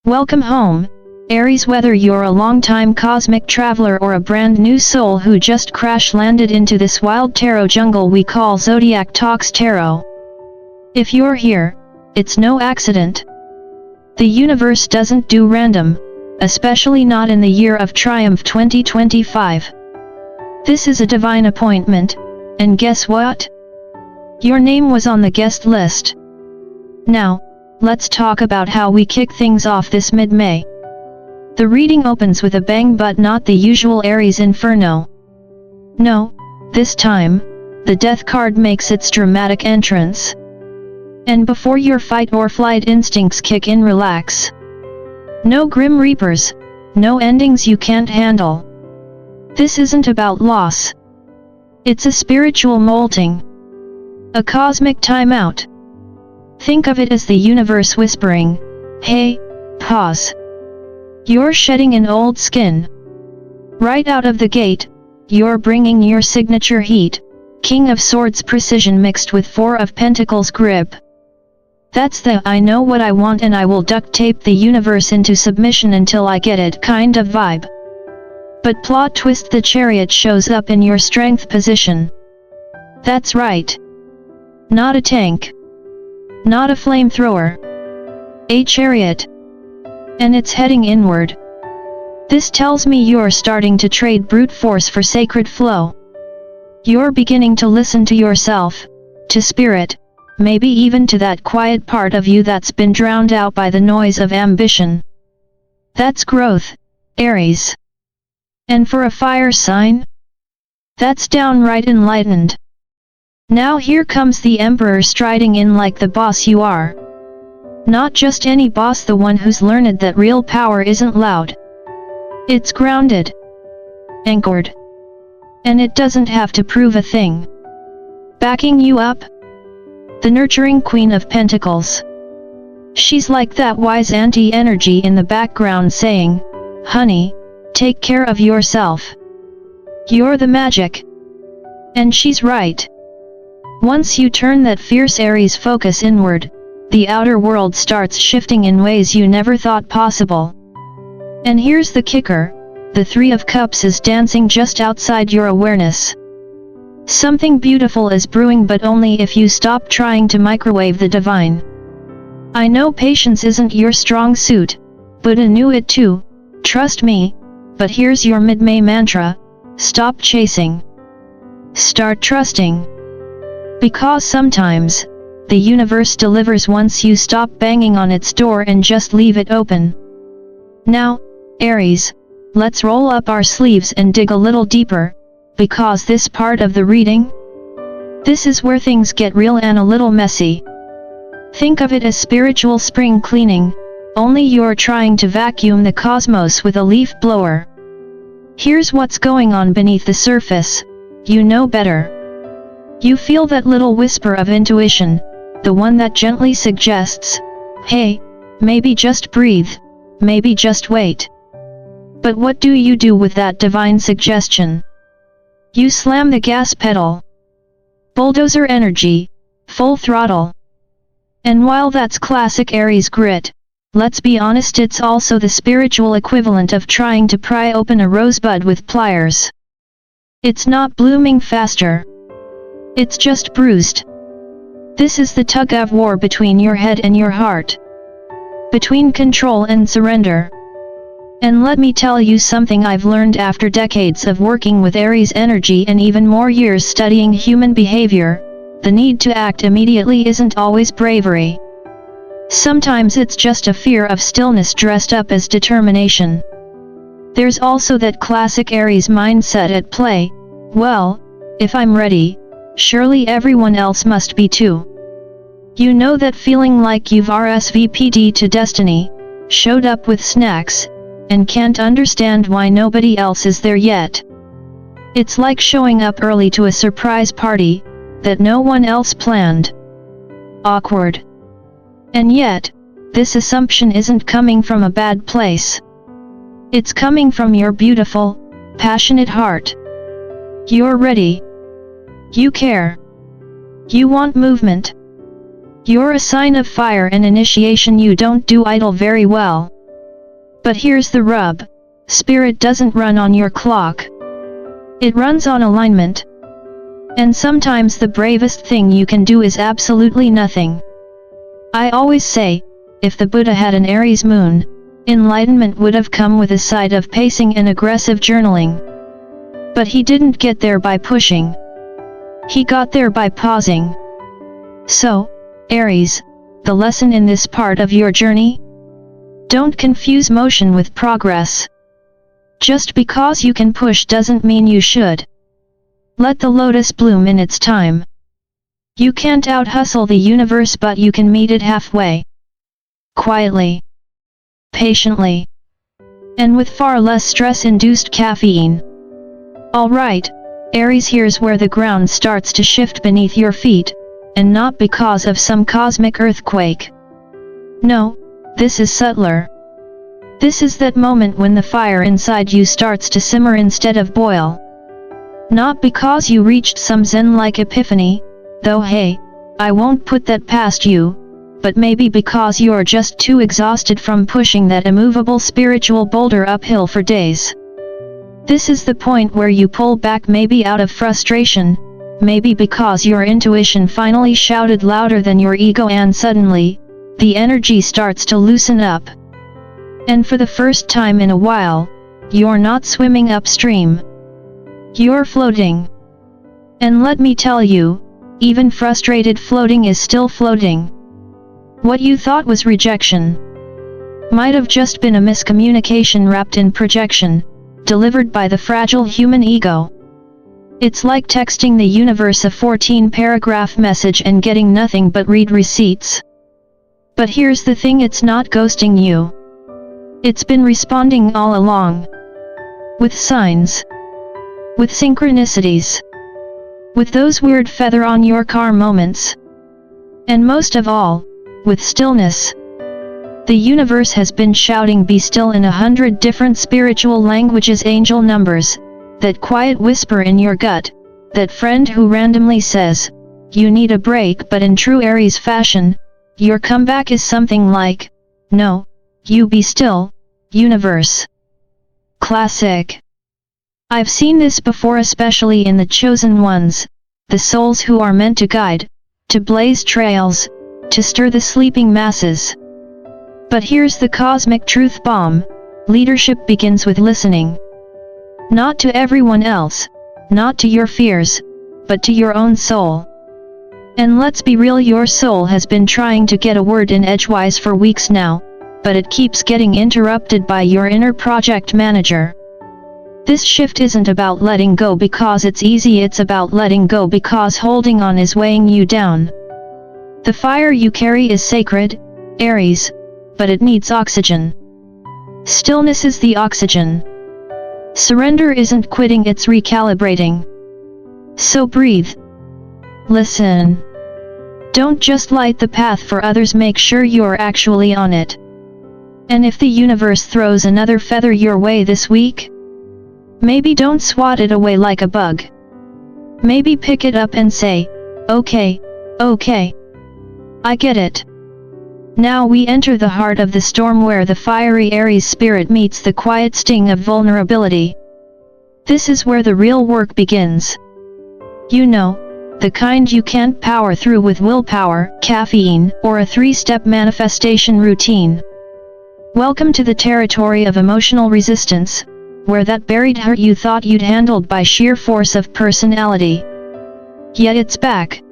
Welcome home, Aries. Whether you're a long-time cosmic traveler or a brand new soul who just crash-landed into this wild tarot jungle we call Zodiac Talks Tarot. If you're here, it's no accident. The universe doesn't do random, especially not in the year of Triumph 2025. This is a divine appointment, and guess what? Your name was on the guest list. Now, let's talk about how we kick things off this mid-May. The reading opens with a bang, but not the usual Aries inferno. No, this time, the Death card makes its dramatic entrance. And before your fight or flight instincts kick in, relax. No Grim Reapers, no endings you can't handle. This isn't about loss. It's a spiritual molting. A cosmic timeout. Think of it as the universe whispering, "Hey, pause. You're shedding an old skin." Right out of the gate, you're bringing your signature heat, King of Swords precision mixed with Four of Pentacles grip. That's the "I know what I want and I will duct tape the universe into submission until I get it" kind of vibe. But plot twist, the Chariot shows up in your strength position. That's right. Not a tank. Not a flamethrower. A Chariot. And it's heading inward. This tells me you're starting to trade brute force for sacred flow. You're beginning to listen to yourself, to spirit, maybe even to that quiet part of you that's been drowned out by the noise of ambition. That's growth, Aries. And for a fire sign? That's downright enlightened. Now here comes the Emperor striding in like the boss you are. Not just any boss, the one who's learned that real power isn't loud. It's grounded. Anchored. And it doesn't have to prove a thing. Backing you up? The nurturing Queen of Pentacles. She's like that wise auntie energy in the background saying, "Honey, take care of yourself. You're the magic." And she's right. Once you turn that fierce Aries focus inward, the outer world starts shifting in ways you never thought possible. And here's the kicker, the Three of Cups is dancing just outside your awareness. Something beautiful is brewing, but only if you stop trying to microwave the divine. I know patience isn't your strong suit, Buddha knew it too, trust me, but here's your mid-May mantra: stop chasing. Start trusting. Because sometimes, the universe delivers once you stop banging on its door and just leave it open. Now, Aries, let's roll up our sleeves and dig a little deeper, because this part of the reading, this is where things get real and a little messy. Think of it as spiritual spring cleaning, only you're trying to vacuum the cosmos with a leaf blower. Here's what's going on beneath the surface, you know better. You feel that little whisper of intuition, the one that gently suggests, "Hey, maybe just breathe, maybe just wait." But what do you do with that divine suggestion? You slam the gas pedal. Bulldozer energy, full throttle. And while that's classic Aries grit, let's be honest, it's also the spiritual equivalent of trying to pry open a rosebud with pliers. It's not blooming faster. It's just bruised. This is the tug-of-war between your head and your heart. Between control and surrender. And let me tell you something I've learned after decades of working with Aries energy and even more years studying human behavior: the need to act immediately isn't always bravery. Sometimes it's just a fear of stillness dressed up as determination. There's also that classic Aries mindset at play: well, if I'm ready, surely everyone else must be too. You know that feeling like you've RSVP'd to destiny, showed up with snacks, and can't understand why nobody else is there yet. It's like showing up early to a surprise party that no one else planned. Awkward. And yet, this assumption isn't coming from a bad place. It's coming from your beautiful, passionate heart. You're ready. You care. You want movement. You're a sign of fire and initiation. You don't do idle very well. But here's the rub, spirit doesn't run on your clock. It runs on alignment. And sometimes the bravest thing you can do is absolutely nothing. I always say, if the Buddha had an Aries moon, enlightenment would have come with a side of pacing and aggressive journaling. But he didn't get there by pushing. He got there by pausing. So, Aries, the lesson in this part of your journey? Don't confuse motion with progress. Just because you can push doesn't mean you should. Let the lotus bloom in its time. You can't out-hustle the universe, but you can meet it halfway. Quietly. Patiently. And with far less stress-induced caffeine. Alright, Aries, here's where the ground starts to shift beneath your feet, and not because of some cosmic earthquake. No, this is subtler. This is that moment when the fire inside you starts to simmer instead of boil. Not because you reached some zen-like epiphany, though hey, I won't put that past you, but maybe because you're just too exhausted from pushing that immovable spiritual boulder uphill for days. This is the point where you pull back, maybe out of frustration, maybe because your intuition finally shouted louder than your ego, and suddenly, the energy starts to loosen up. And for the first time in a while, you're not swimming upstream. You're floating. And let me tell you, even frustrated floating is still floating. What you thought was rejection might have just been a miscommunication wrapped in projection, delivered by the fragile human ego. It's like texting the universe a 14-paragraph message and getting nothing but read receipts. But here's the thing, it's not ghosting you. It's been responding all along. With signs. With synchronicities. With those weird feather on your car moments. And most of all, with stillness. The universe has been shouting be still in 100 different spiritual languages, angel numbers, that quiet whisper in your gut, that friend who randomly says, you need a break, but in true Aries fashion, your comeback is something like, no, you be still, universe. Classic. I've seen this before, especially in the chosen ones, the souls who are meant to guide, to blaze trails, to stir the sleeping masses. But here's the cosmic truth bomb, leadership begins with listening. Not to everyone else, not to your fears, but to your own soul. And let's be real, your soul has been trying to get a word in edgewise for weeks now, but it keeps getting interrupted by your inner project manager. This shift isn't about letting go because it's easy, it's about letting go because holding on is weighing you down. The fire you carry is sacred, Aries, but it needs oxygen. Stillness is the oxygen. Surrender isn't quitting, it's recalibrating. So breathe. Listen. Don't just light the path for others, make sure you're actually on it. And if the universe throws another feather your way this week, maybe don't swat it away like a bug. Maybe pick it up and say, okay, I get it. Now we enter the heart of the storm, where the fiery Aries spirit meets the quiet sting of vulnerability. This is where the real work begins. You know, the kind you can't power through with willpower, caffeine, or a 3-step manifestation routine. Welcome to the territory of emotional resistance, where that buried hurt you thought you'd handled by sheer force of personality. Yet it's back.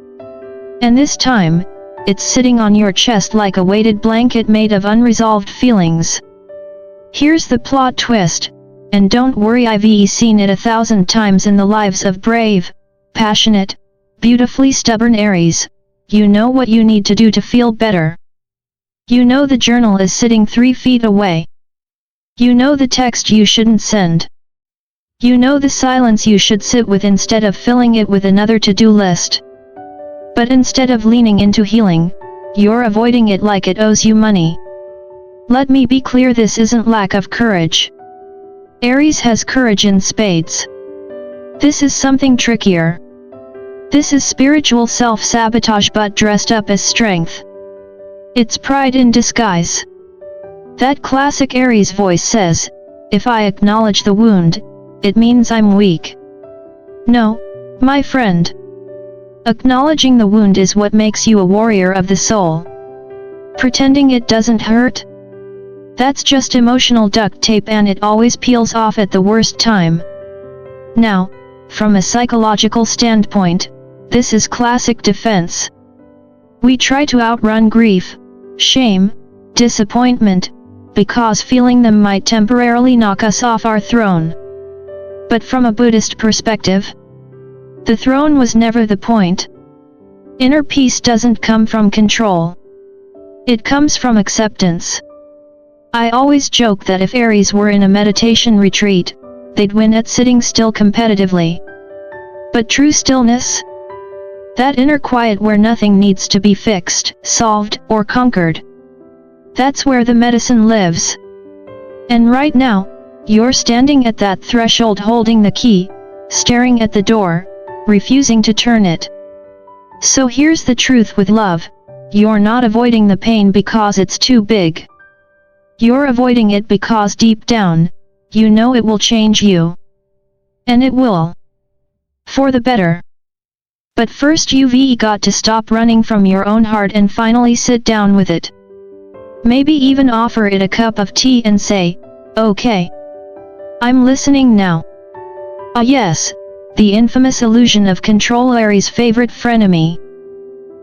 And this time, it's sitting on your chest like a weighted blanket made of unresolved feelings. Here's the plot twist, and don't worry, I've seen it 1,000 times in the lives of brave, passionate, beautifully stubborn Aries. You know what you need to do to feel better. You know the journal is sitting 3 feet away. You know the text you shouldn't send. You know the silence you should sit with instead of filling it with another to-do list. But instead of leaning into healing, you're avoiding it like it owes you money. Let me be clear, this isn't lack of courage. Aries has courage in spades. This is something trickier. This is spiritual self-sabotage, but dressed up as strength. It's pride in disguise. That classic Aries voice says, if I acknowledge the wound, it means I'm weak. No, my friend. Acknowledging the wound is what makes you a warrior of the soul. Pretending it doesn't hurt? That's just emotional duct tape, and it always peels off at the worst time. Now, from a psychological standpoint, this is classic defense. We try to outrun grief, shame, disappointment, because feeling them might temporarily knock us off our throne. But from a Buddhist perspective, the throne was never the point. Inner peace doesn't come from control. It comes from acceptance. I always joke that if Aries were in a meditation retreat, they'd win at sitting still competitively. But true stillness? That inner quiet where nothing needs to be fixed, solved, or conquered. That's where the medicine lives. And right now, you're standing at that threshold holding the key, staring at the door, refusing to turn it. So here's the truth with love, you're not avoiding the pain because it's too big. You're avoiding it because deep down, you know it will change you. And it will. For the better. But first you've got to stop running from your own heart and finally sit down with it. Maybe even offer it a cup of tea and say, okay. I'm listening now. Ah yes, the infamous illusion of control, Aries' favorite frenemy.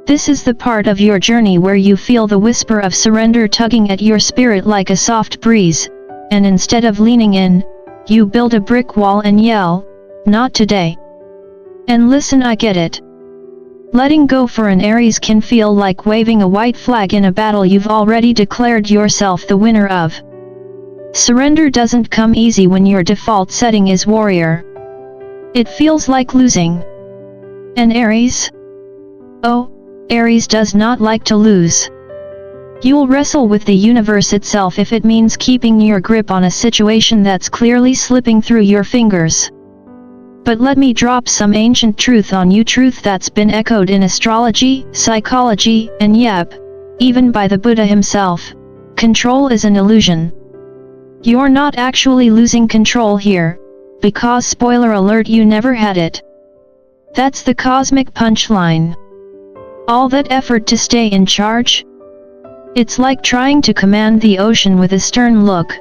This is the part of your journey where you feel the whisper of surrender tugging at your spirit like a soft breeze, and instead of leaning in, you build a brick wall and yell, not today. And listen, I get it. Letting go for an Aries can feel like waving a white flag in a battle you've already declared yourself the winner of. Surrender doesn't come easy when your default setting is warrior. It feels like losing. And Aries? Oh, Aries does not like to lose. You'll wrestle with the universe itself if it means keeping your grip on a situation that's clearly slipping through your fingers. But let me drop some ancient truth on you, truth that's been echoed in astrology, psychology, and yep, even by the Buddha himself. Control is an illusion. You're not actually losing control here, because spoiler alert, you never had it. That's the cosmic punchline. All that effort to stay in charge? It's like trying to command the ocean with a stern look.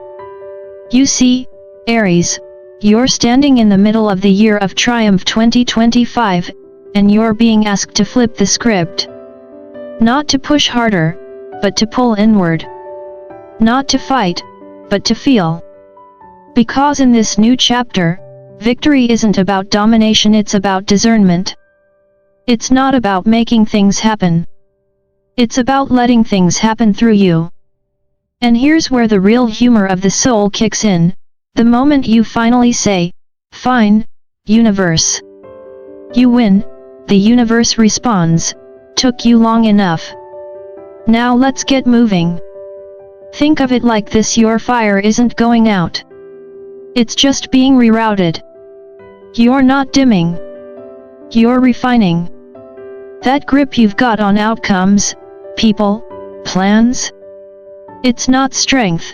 You see, Aries, you're standing in the middle of the year of triumph 2025, and you're being asked to flip the script. Not to push harder, but to pull inward. Not to fight, but to feel. Because in this new chapter, victory isn't about domination, it's about discernment. It's not about making things happen. It's about letting things happen through you. And here's where the real humor of the soul kicks in, the moment you finally say, fine, universe. You win, the universe responds, took you long enough. Now let's get moving. Think of it like this, your fire isn't going out. It's just being rerouted. You're not dimming. You're refining. That grip you've got on outcomes, people, plans? It's not strength.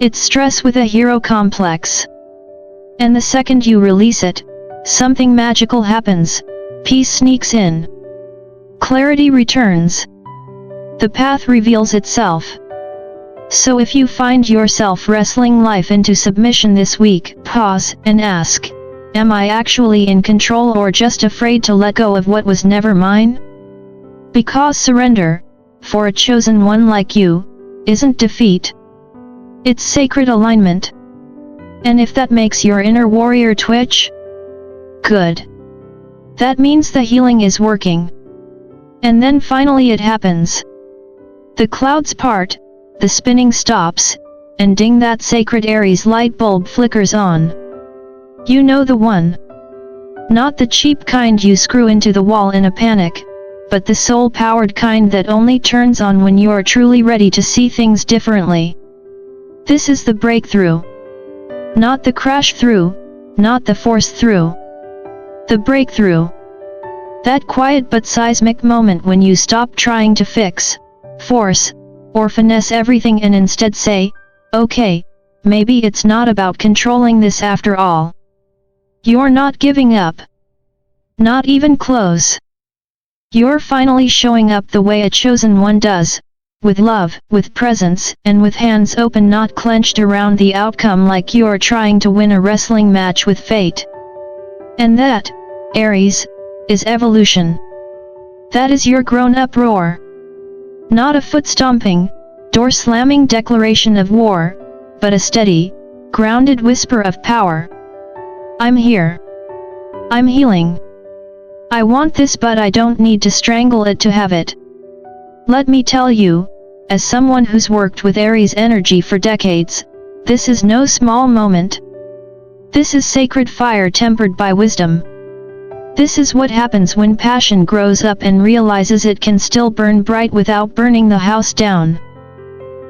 It's stress with a hero complex. And the second you release it, something magical happens, peace sneaks in. Clarity returns. The path reveals itself. So if you find yourself wrestling life into submission this week, pause and ask, am I actually in control or just afraid to let go of what was never mine? Because surrender, for a chosen one like you, isn't defeat. It's sacred alignment. And if that makes your inner warrior twitch, good. That means the healing is working. And then finally it happens. The clouds part, the spinning stops, and ding, that sacred Aries light bulb flickers on. You know the one. Not the cheap kind you screw into the wall in a panic, but the soul-powered kind that only turns on when you're truly ready to see things differently. This is the breakthrough. Not the crash through, not the force through. The breakthrough. That quiet but seismic moment when you stop trying to fix, force, or finesse everything and instead say, okay, maybe it's not about controlling this after all. You're not giving up. Not even close. You're finally showing up the way a chosen one does, with love, with presence, and with hands open, not clenched around the outcome like you're trying to win a wrestling match with fate. And that, Aries, is evolution. That is your grown-up roar. Not a foot-stomping, door-slamming declaration of war, but a steady, grounded whisper of power. I'm here. I'm healing. I want this, but I don't need to strangle it to have it. Let me tell you, as someone who's worked with Aries energy for decades, this is no small moment. This is sacred fire tempered by wisdom. This is what happens when passion grows up and realizes it can still burn bright without burning the house down.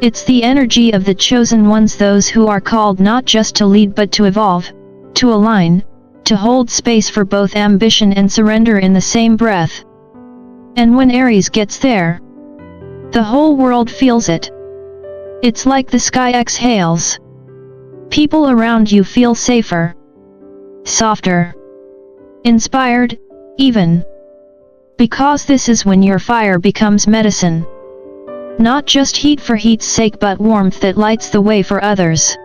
It's the energy of the chosen ones, those who are called not just to lead but to evolve, to align, to hold space for both ambition and surrender in the same breath. And when Aries gets there, the whole world feels it. It's like the sky exhales. People around you feel safer, softer, inspired, even. Because this is when your fire becomes medicine. Not just heat for heat's sake, but warmth that lights the way for others.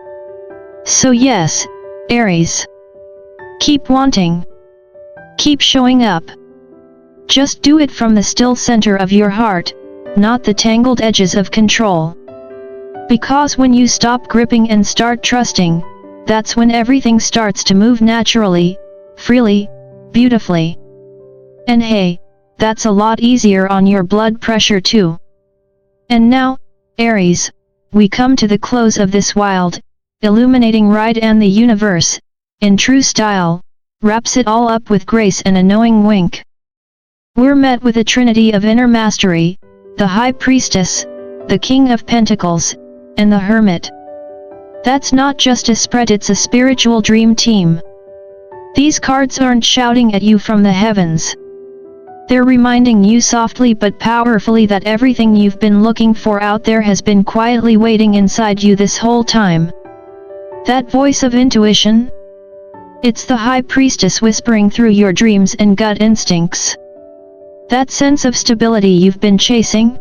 So yes, Aries. Keep wanting. Keep showing up. Just do it from the still center of your heart, not the tangled edges of control. Because when you stop gripping and start trusting, that's when everything starts to move naturally, freely, beautifully. And hey, that's a lot easier on your blood pressure too. And now, Aries, we come to the close of this wild, illuminating ride, and the universe, in true style, wraps it all up with grace and a knowing wink. We're met with a trinity of inner mastery, the High Priestess, the King of Pentacles, and the Hermit. That's not just a spread, it's a spiritual dream team. These cards aren't shouting at you from the heavens. They're reminding you softly but powerfully that everything you've been looking for out there has been quietly waiting inside you this whole time. That voice of intuition? It's the High Priestess whispering through your dreams and gut instincts. That sense of stability you've been chasing?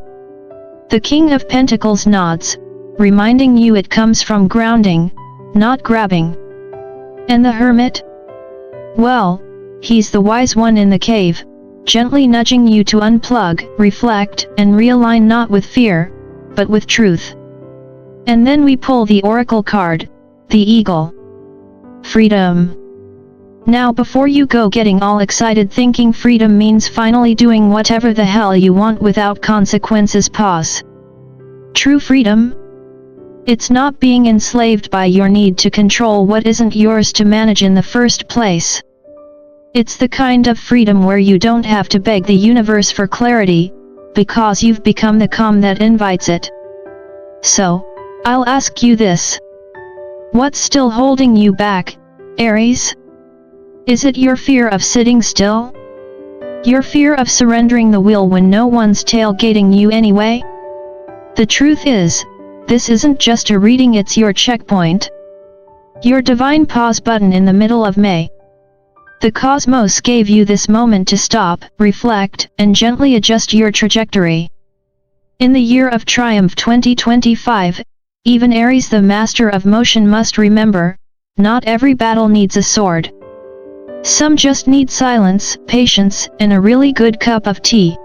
The King of Pentacles nods, reminding you it comes from grounding, not grabbing. And the Hermit? Well, he's the wise one in the cave, gently nudging you to unplug, reflect, and realign, not with fear, but with truth. And then we pull the Oracle card, the Eagle. Freedom. Now before you go getting all excited thinking freedom means finally doing whatever the hell you want without consequences, pause. True freedom? It's not being enslaved by your need to control what isn't yours to manage in the first place. It's the kind of freedom where you don't have to beg the universe for clarity, because you've become the calm that invites it. So, I'll ask you this. What's still holding you back, Aries? Is it your fear of sitting still? Your fear of surrendering the wheel when no one's tailgating you anyway? The truth is, this isn't just a reading, it's your checkpoint. Your divine pause button in the middle of May. The cosmos gave you this moment to stop, reflect, and gently adjust your trajectory. In the year of triumph 2025, even Aries, the master of motion, must remember, not every battle needs a sword. Some just need silence, patience, and a really good cup of tea.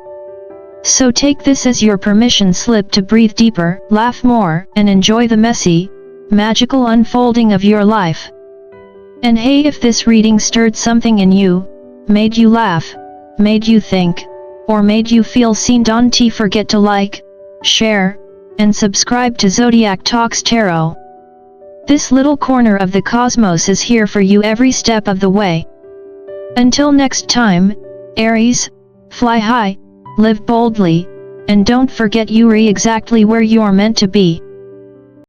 So take this as your permission slip to breathe deeper, laugh more, and enjoy the messy, magical unfolding of your life. And hey, if this reading stirred something in you, made you laugh, made you think, or made you feel seen, don't forget to like, share, and subscribe to Zodiac Talks Tarot. This little corner of the cosmos is here for you every step of the way. Until next time, Aries, fly high, live boldly, and don't forget you're exactly where you're meant to be.